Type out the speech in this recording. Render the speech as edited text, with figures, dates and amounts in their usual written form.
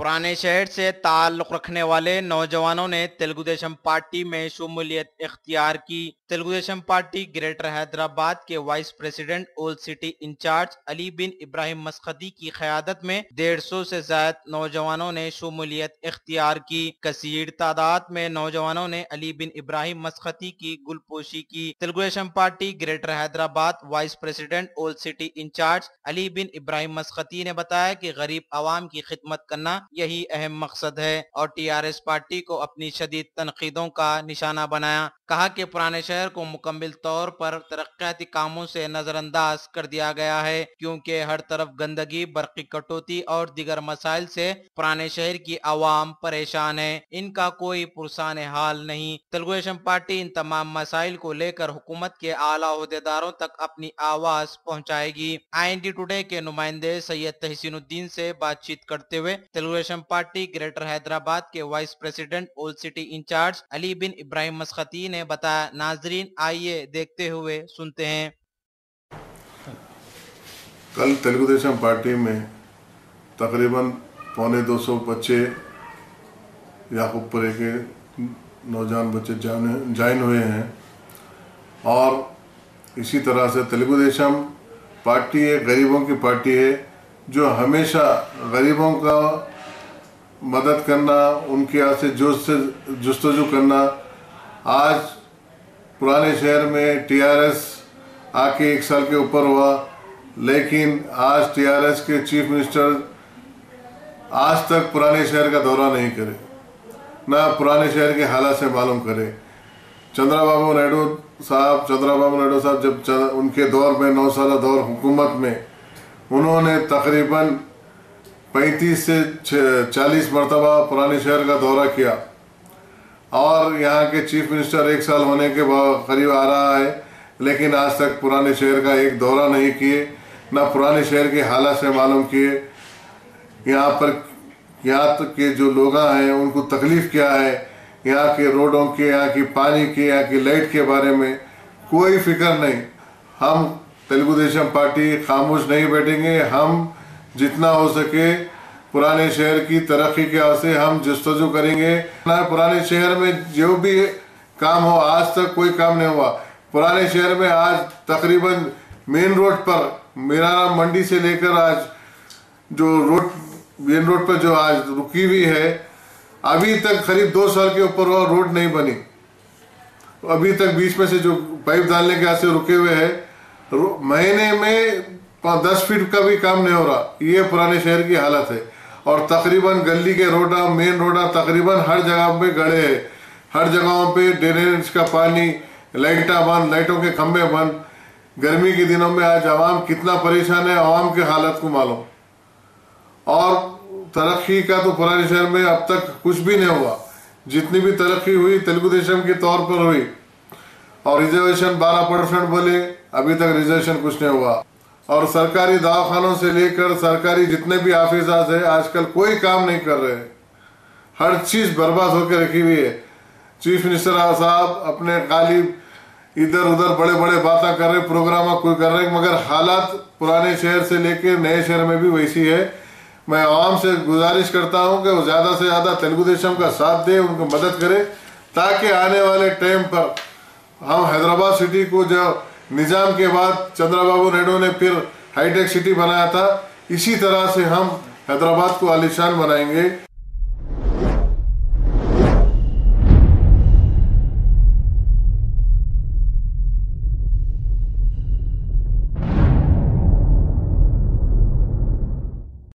पुराने शहर से ताल्लुक रखने वाले नौजवानों ने तेलुगुदेशम पार्टी में शमूलियत इख्तियार की। तेलुगुदेशम पार्टी ग्रेटर हैदराबाद के vice president old city incharge Ali bin Ibrahim Maskati की क़यादत में 150 से ज्यादा नौजवानों ने शमूलियत इख्तियार की। कसीर तादाद में नौजवानों ने अली बिन इब्राहिम मसखती की गुलपोशी की। Telugu Desam party greater Hyderabad vice president old city incharge Ali bin Ibrahim Maskati ने बताया कि गरीब आवाम की खिदमत करना यही अहम मकसद है और टीआरएस पार्टी को अपनी शदीद तनकीदों का निशाना बनाया। कहा कि पुराने शहर को मुकम्मल तौर पर तरक्याती कामों से नजरअंदाज कर दिया गया है, क्योंकि हर तरफ गंदगी, बरकी कटौती और दीगर मसाइल से पुराने शहर की आवाम परेशान है। इनका कोई पुरसान हाल नहीं। तेलुगुदेशम पार्टी इन तमाम मसाइल को लेकर हुकूमत के आला ओहदेदारों तक अपनी आवाज पहुंचाएगी। IND टुडे के नुमाइंदे सैयद तहसीनुद्दीन से बातचीत करते हुए तेलुगुदेशम पार्टी ग्रेटर हैदराबाद के vice president old city incharge Ali bin Ibrahim Maskati ने बताया। नाजरीन, आइए देखते हुए सुनते हैं। कल तेलुगुदेशम पार्टी में तकरीबन 250 बच्चे याकूबपुरे के नौजवान बच्चे ज्वाइन हुए हैं और इसी तरह से तेलुगुदेशम पार्टी एक गरीबों की पार्टी है जो हमेशा गरीबों का मदद करना, उनके यहाँ से जुस्तजू करना। आज पुराने शहर में टीआरएस आके 1 साल के ऊपर हुआ, लेकिन आज टीआरएस के चीफ मिनिस्टर आज तक पुराने शहर का दौरा नहीं करे, ना पुराने शहर के हालात से मालूम करे। चंद्रबाबू नायडू साहब जब उनके दौर में 9 साल दौर हुकूमत में उन्होंने तकरीबन 35 से 40 मरतबा पुराने शहर का दौरा किया और यहाँ के चीफ मिनिस्टर 1 साल होने के करीब आ रहा है, लेकिन आज तक पुराने शहर का एक दौरा नहीं किए, ना पुराने शहर के हालात से मालूम किए। यहाँ तक के जो लोग हैं उनको तकलीफ क्या है, यहाँ के रोडों के, यहाँ की पानी के, यहाँ की लाइट के बारे में कोई फिक्र नहीं। हम तेलुगुदेशम पार्टी खामोश नहीं बैठेंगे। हम जितना हो सके पुराने शहर की तरक्की के वास्ते हम जस्तजू करेंगे। ना पुराने शहर में जो भी काम हो, आज तक कोई काम नहीं हुआ। पुराने शहर में आज तकरीबन मेन रोड पर मेरा मंडी से लेकर आज जो मेन रोड पर जो आज रुकी हुई है, अभी तक करीब 2 साल के ऊपर वो रोड नहीं बनी। अभी तक बीच में से जो पाइप डालने के वास्ते रुके हुए हैं, महीने में 10 फीट का भी काम नहीं हो रहा। ये पुराने शहर की हालत है। और तकरीबन गली के रोडा, मेन रोडा तकरीबन हर जगह पे गड़े हैं। हर जगहों पे ड्रेनेज का पानी, लाइटा बंद, लाइटों के खंभे बंद। गर्मी के दिनों में आज आवाम कितना परेशान है, आवाम के हालत को मालूम। और तरक्की का तो पुराने शहर में अब तक कुछ भी नहीं हुआ। जितनी भी तरक्की हुई तेलुगुदेशम के तौर पर हुई। और रिजर्वेशन 12% बोले, अभी तक रिजर्वेशन कुछ नहीं हुआ। और सरकारी दवाखानों से लेकर सरकारी जितने भी ऑफिसर्स है आजकल कोई काम नहीं कर रहे। हर चीज बर्बाद होकर रखी हुई है। चीफ मिनिस्टर साहब अपने खाली इधर उधर बड़े बड़े बातें कर रहे, प्रोग्राम कोई कर रहे, मगर हालात पुराने शहर से लेकर नए शहर में भी वैसी है। मैं आवाम से गुजारिश करता हूं कि वो ज्यादा से ज्यादा तेलुगुदेशम का साथ दे, उनको मदद करे, ताकि आने वाले टाइम पर हम हैदराबाद सिटी को जो निजाम के बाद चंद्रबाबू नायडू ने फिर हाईटेक सिटी बनाया था, इसी तरह से हम हैदराबाद को आलीशान बनाएंगे।